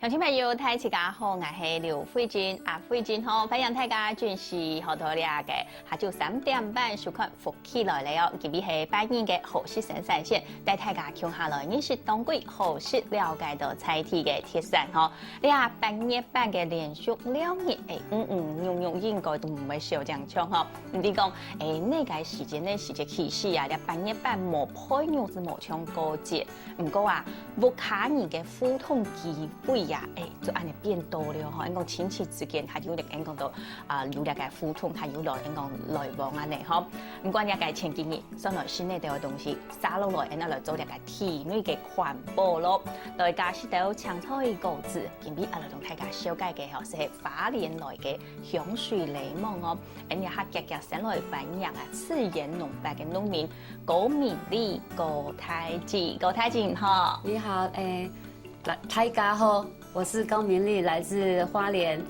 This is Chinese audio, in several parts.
乡亲朋友，大家好，我是刘慧君。慧君好，欢迎大家准时好到了嘅下晝3點半收看福氣來了哦。今日係拜年嘅好食生產線，帶大家聽下來認識當季好食了解到菜地嘅特產吼。你啊8月8嘅連續2日，用應該都唔會少這樣唱吼。你講呢個時間呢時節氣勢啊，你8月8冇配牛是冇唱過節，唔過啊，木卡爾嘅互動機會啊，就按你變多了吼。因講親戚之間，他有嚟講到有了解互動，他有來講來往啊呢吼。唔管了解前幾年，上來新呢啲嘅東西，撒落來，然後來做了解體內嘅環保咯。來加是到青菜果子，今日來同大家紹介嘅吼，是花蓮來嘅香水檸檬哦。人家客家省來繁陽啊，赤岩農白嘅農民高敏麗、高太靜哈。你好，大家好，我是高明丽，来自花莲。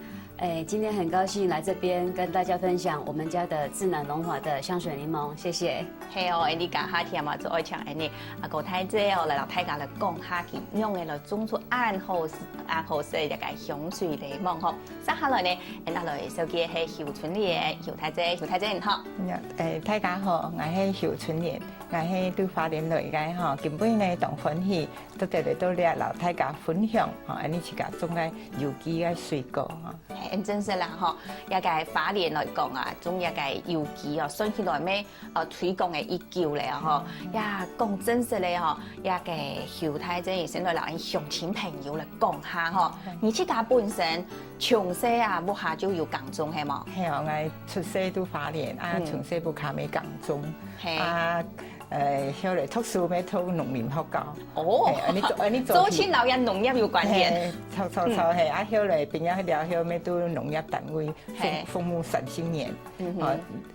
今天很高兴来这边跟大家分享我们家的自然农法的香水柠檬，谢謝。係哦，你家下聽嘛就愛唱你高太姐哦，來大家來講下佢用嘅來種出暗好色一個香水檸檬吼。接下來呢，來紹介係邱春蓮，邱太姐你好。大家好，我係邱春蓮，我係對花蓮來嘅吼，根本呢當歡喜，都得嚟到咧老大家分享吼，你自家種嘅有機嘅水果吼。真是啦吼，一個花蓮來講啊，種一個有機哦，算起來咩推廣嘅一舊咧吼，呀講真實咧吼，一個邱太姐先來留啲鄉親朋友來講下吼，你自家本身從細啊，母下就有耕種係冇？係啊，我出世都花蓮啊，從細不卡咩耕種啊。後來讀書咩讀農林學校。哦，你做起老人農業有關係。錯係啊！後來變咗了後咩都農業單位服務30年。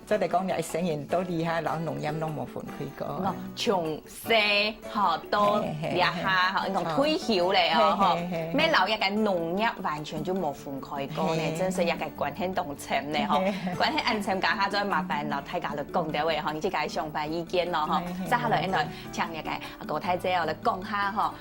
即係講你成年都離下老農業都冇分開過。從細學到廿下，講退休嚟啊！咩老一個農業完全就冇分開過咧，真係一個關係動情咧嗬。關係安全家下再麻煩老大家嚟講到位嗬，你自己上班意見咯嗬。接下來來請一個高太姐來講下哈，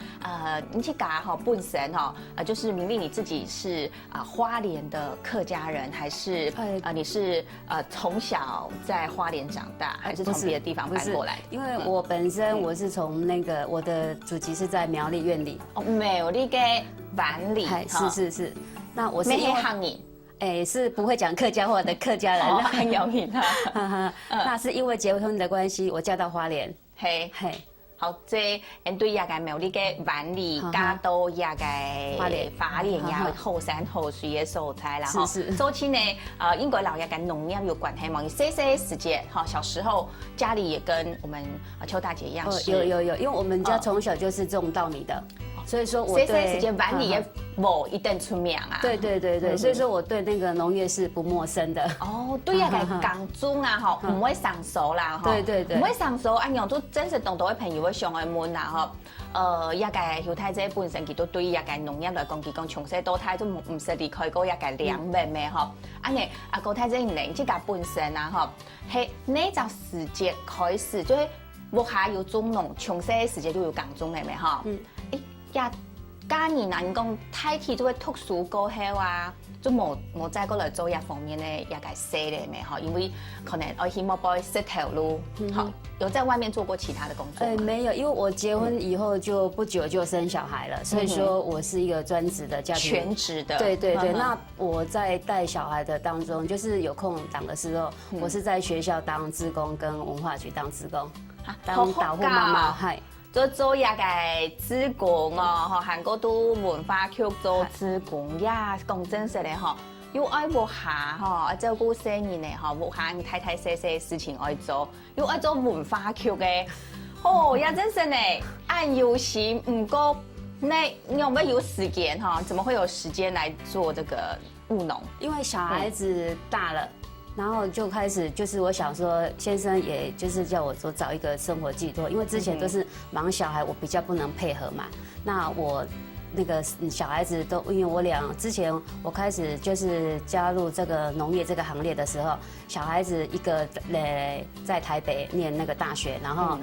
你自家哈本身哈，就是明麗你自己是花蓮的客家人，還是你是從小在花蓮長大，還是從別的地方搬過來？因為我本身我是從那個我的祖籍是在苗栗苑里。哦，苗栗嘅灣里。是。那我是因為是不會講客家話的客家人，很有名啊。那是因為結婚的關係，我嫁到花蓮。係。好，即係對一個苗栗嘅灣里嫁到一個花蓮也好山好水嘅所在啦。是。早期呢，應該老一個農業有關係嘛？你細時間，哈，小時候家裡也跟我們邱大姐一樣。有，因為我們家從小就是種稻米的。所以說我對時間灣里也冇一定出名啊。對，所以說我對那個農業是不陌生的。哦，對啊，係耕種啊，嗬，唔會上手啦，嗬。對，唔會上手，按樣都真實當到嘅朋友會上來問啦，嗬。一個邱太姐本身佢都對一個農業來講，佢講從細到大都唔識離開過一個兩妹妹，嗬。按嘅高太姐你自己本身啊，嗬，係呢陣時節開始，即係屋下有種農，從細嘅時節都有耕種嘅咩，嗬。家人啊，講太體都會讀書過後啊，都冇再過來做一方面嘅一個事咧咩？嗬，因為可能我希望幫識條路，好有在外面做過其他的工作？沒有，因為我結婚以後就不久就生小孩了，所以說我是一個專職的家庭，全職的。對，那我在帶小孩的當中，就是有空檔的時候，我是在學校當志工，跟文化局當志工，當導護媽媽，係。做一個志工哦，韓國都文化局做志工呀，講真實咧嗬，要愛活下嗬，照顧生意咧嗬，活下太太細細事情愛做，要愛做文化局嘅，呀真實咧，按有心唔過，那你有沒有時間哈？怎麼會有時間來做這個務農？因為小孩子大了。然後就開始，就是我想說，先生也就是叫我說找一個生活寄託，因為之前都是忙小孩，我比較不能配合嘛。那我那個小孩子都，因為我之前我開始就是加入這個農業這個行列的時候，小孩子一個在台北念那個大學，然後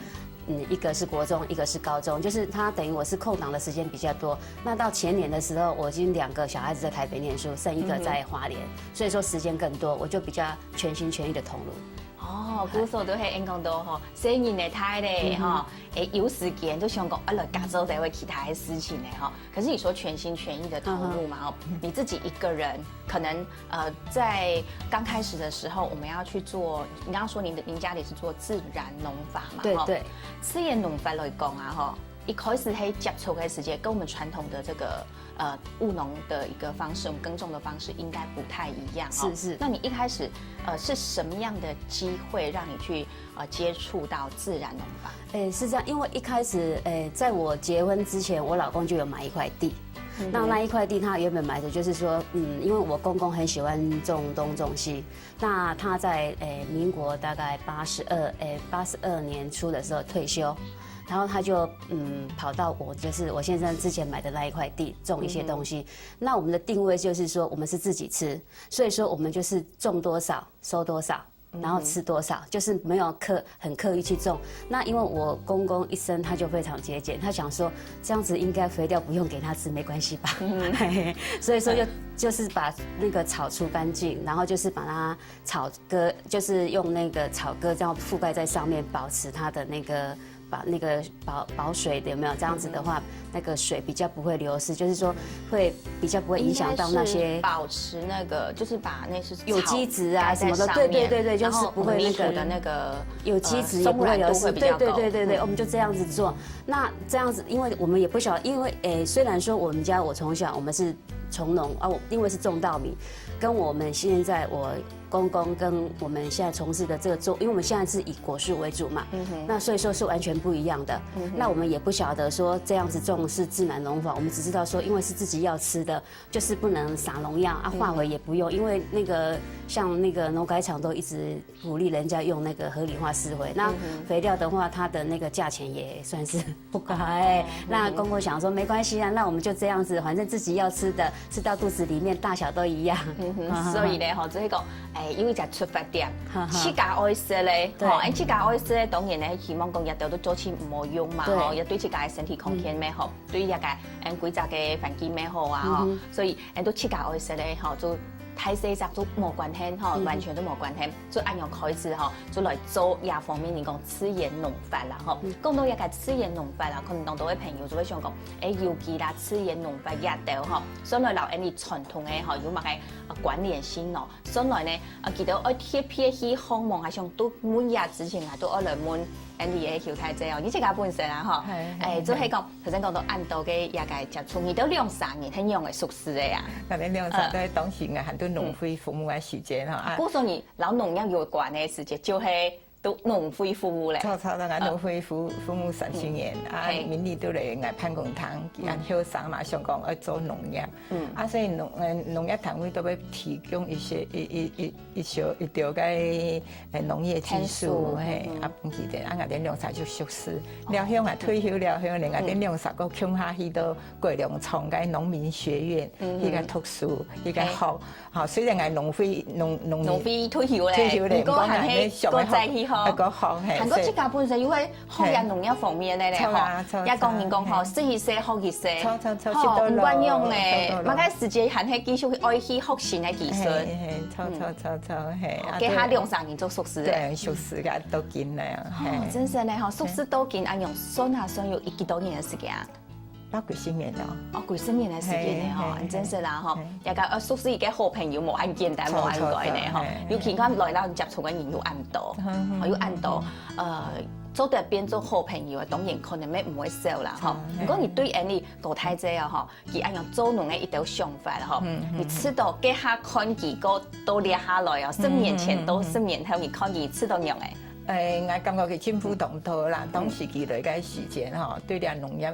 一个是国中，一个是高中，就是他等于我是空档的时间比较多。那到前年的时候，我已经2个小孩子在台北念书，剩1个在花莲，所以说时间更多，我就比较全心全意的投入。哦，古时候都係應講到吼，細年的太咧吼，有時間就想講來加做在為其他的事情呢哈。可是你說全心全意的投入嘛，你自己一個人可能在剛開始的時候，我們要去做，你剛剛說您家裡是做自然農法嘛？對對，自然農法來講啊哈，一開始喺接觸嘅時間，跟我們傳統的這個務農的一個方式，我們耕種的方式應該不太一樣。是。那你一開始是什麼樣的機會讓你去接觸到自然農法？是這樣，因為一開始在我結婚之前，我老公就有買一塊地。那一塊地他原本買的就是說，因為我公公很喜歡種東種西，那他在民國大概82年初的時候退休。然後他就跑到我先生之前買的那一塊地種一些東西。那我們的定位就是說，我們是自己吃，所以說我們就是種多少收多少，然後吃多少，就是沒有很刻意去種。那因為我公公一生他就非常節儉，他想說這樣子應該肥料不用給他吃沒關係吧，所以說就是把那個草除乾淨，然後就是把它草割，就是用那個草割這樣覆蓋在上面，保持它的那個。把那个保水的有没有？这样子的话，那个水比较不会流失，就是说会比较不会影响到那些保持那个，就是把那是有机质啊什么的，对，就是不会那个有机质也不会流失，对，我们就这样子做。那这样子，因为我们也不晓得，因为虽然说我们家我从小我们是从农啊，我因为是种稻米，跟我们现在我公公跟我们现在从事的这个种，因为我们现在是以果树为主嘛，那所以说是完全不一样的。那我们也不晓得说这样子种是自然农法，我们只知道说，因为是自己要吃的，就是不能撒农药啊，化肥也不用，因为那个像那个农改场都一直鼓励人家用那个合理化施肥。那肥料的话，它的那个价钱也算是不高那公公想说没关系啊，那我们就这样子，反正自己要吃的，吃到肚子里面大小都一样。所以呢，吼，就是讲，因为就出发点，自家爱食咧，吼，自家爱食咧，当然咧，希望讲日头都做起唔好用嘛，吼，也对自家嘅身體空間咩好，對一個規則嘅環境咩好啊，吼，所以都自家愛食咧，吼，就太細隻都冇關係，吼，完全都冇關係，就按樣開始吼，就來做亞方面嚟講自然農法啦，吼，講到一個自然農法啦，可能當到嘅朋友就會想講，尤其啦自然農法日頭吼，上來留啲傳統嘅吼，有乜嘅關聯性咯，上來呢，記得愛貼片去項目係上都每日之前啊都愛來問。你嘅小太姐哦，你自家本身啊，吼，就係講頭先講到按道嘅也個接觸，你都2-3年，很用嘅熟悉嘅呀。那你2-3都當時嘅很多農會服務嘅時間哈。嗰時你老農業有關嘅時間就係。都農會服務咧，錯啦，俺農會服務30年，啊，民力都嚟俺潘公堂，俺後生嘛想講要做農業，啊，所以農業單位都會提供一些一條嘅農業技術，嘿，啊，本期的，俺哋2-3就熟識，了後啊退休了後，另外啲2-3個鄉下去到桂良廠嘅農民學院，去個讀書，去個學，嚇，雖然係農會退休咧，不過係喺國際去學。韓國自家本身因為學人農業方面咧，嗬，一講人講嗬，識一些學一些，嗬，唔慣用咧，嘛個時間係繼續愛去學新嘅技術，係，給下2-3年做碩士對，碩士嘅都見咧，哦，真係咧，嗬，碩士都見，按用算下算有幾多年嘅時間啊？幾10年咯，哦，幾10年嘅時間咧，嗬，真係啦，嗬，一個碩士而家好朋友冇按簡單冇按改咧，嗬，尤其佢來啦接觸嘅人要按多，要按多，做得變做好朋友，當然可能咩唔會少啦，嗬。如果你對你個太姐啊，嗬，佢按樣做農嘅一條想法啦，嗬，你吃到給下看幾個都列下來啊，10年前到10年後，你看佢吃到樣嘅。我感覺佢進步當多啦，當時佢嚟嘅時間嗬，對啲農業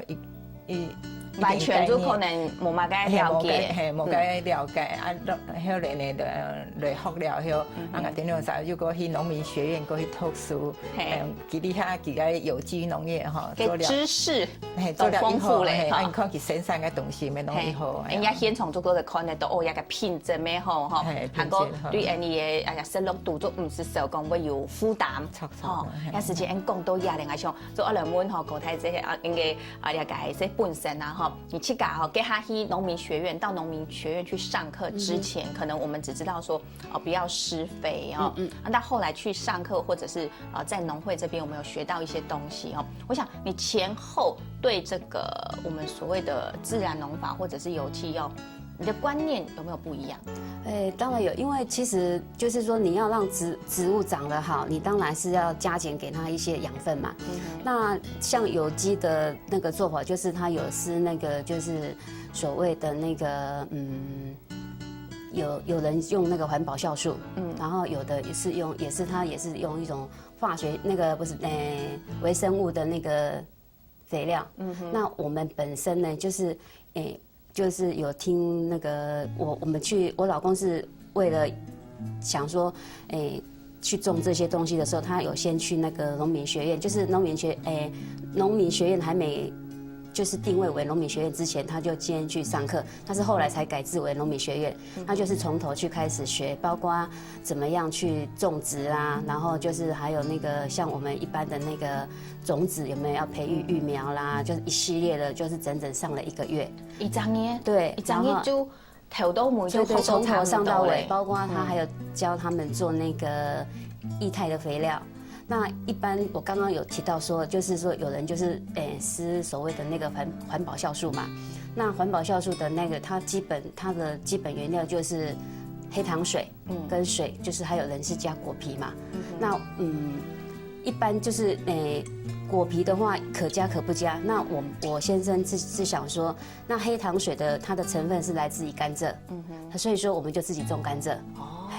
完全就可能无嘛该了解，嘿，无该了解啊，后来呢，就来学了后，啊，我等于啥就过去农民学院过去读书，其里下几个有机农业哈，做了知识，做了丰富嘞，啊，你看去生产嘅东西咪弄以后，人家现场做过的看得到哦，一个品质咩好哈，韩国对人哋嘅收入度都唔是手工會有負擔，吼，有時間人講到壓力啊，像做我兩問吼，國泰這些啊，應該啊了解這本身啊，哈，你去搞給他去農民學院，到農民學院去上課之前，可能我們只知道說哦不要施肥哦，但後來去上課或者是在農會這邊，我們有學到一些東西哦。我想你前後對這個我們所謂的自然農法或者是有機哦。你的觀念有沒有不一樣？當然有，因為其實就是說你要讓植物長得好，你當然是要加減給它一些養分嘛。那像有機的那個做法，就是它有施那個就是所謂的那個有人用那個環保酵素，然後有的它也是用一種化學那個不是微生物的那個肥料。那我們本身呢就是有聽那個我老公是為了想說，去種這些東西的時候，他有先去那個農民學院，就是農民學院還沒就是定位為農民學院之前，他就先去上課，但是後來才改制為農民學院，他就是從頭去開始學，包括怎麼樣去種植啊，然後就是還有那個像我們一般的那個種子有沒有要培育育苗啦，就是一系列的，就是整整上了1個月。一整年，對，一整年就頭到尾就從頭上到尾，包括他還有教他們做那個液態的肥料。那一般我剛剛有提到說，就是說有人就是施所謂的那個環保酵素嘛。那環保酵素的那個它的基本原料就是黑糖水，跟水，就是還有人是加果皮嘛。那一般就是果皮的話可加可不加。那我先生是想說，那黑糖水的它的成分是來自於甘蔗，所以說我們就自己種甘蔗。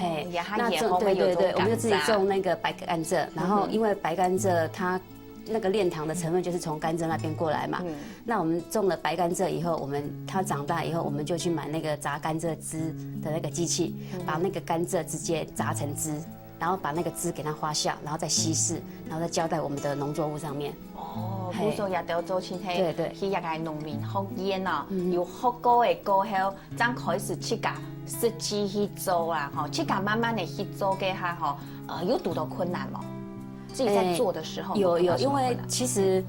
嘿，那對，我們就自己種那個白甘蔗，然後因為白甘蔗它那個煉糖的成分就是從甘蔗那邊過來嘛。那我們種了白甘蔗以後，它長大以後，我們就去買那個榨甘蔗汁的那個機器，把那個甘蔗直接榨成汁。然後把那個汁給它發酵，然後再稀釋，然後再澆在我們的農作物上面。哦，不說也都做清係，對，去一個農民學院啊，有學過的過後，才開始去個實際去做啦，吼，去個慢慢的去做嘅下，吼，有遇到困難嗎？自己在做的時候有，因為其實。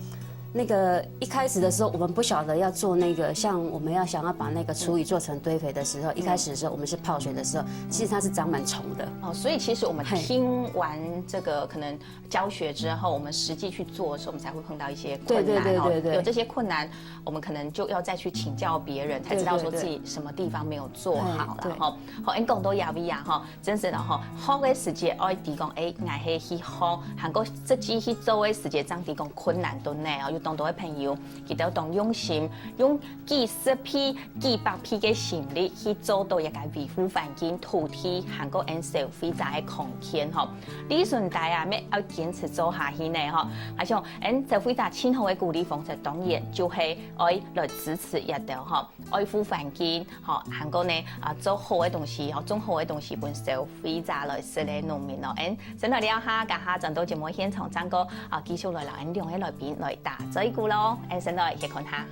那個一開始的時候，我們不曉得要做那個，像我們要想要把那個廚餘做成堆肥的時候，一開始的時候我們是泡水的時候，其實它是長滿蟲的。哦，所以其實我們聽完這個可能教學之後，我們實際去做的時候，我們才會碰到一些困難。對，有這些困難，我們可能就要再去請教別人，才知道說自己什麼地方沒有做好了。哈，好，你講到也一樣哈，真是的哈，學的時間愛提供我係去學，韓國自己去做的時間，真提供困難都難哦。當到嘅朋友，佢都當用心，用幾十批、幾百批嘅心力去做到一個維護環境、土地、韓國人社會在嘅空間吼。呢順帶啊，咩要堅持做下去呢？吼，而像社會在今後嘅鼓勵方式，當然就係愛來支持一條吼，愛護環境，吼韓國呢做好嘅東西，種好嘅東西，本社會在來實嚟農民咯。先來了下，家下陣到節目現場，張哥繼續來兩兩嘅來賓來打。所以，先來去看下。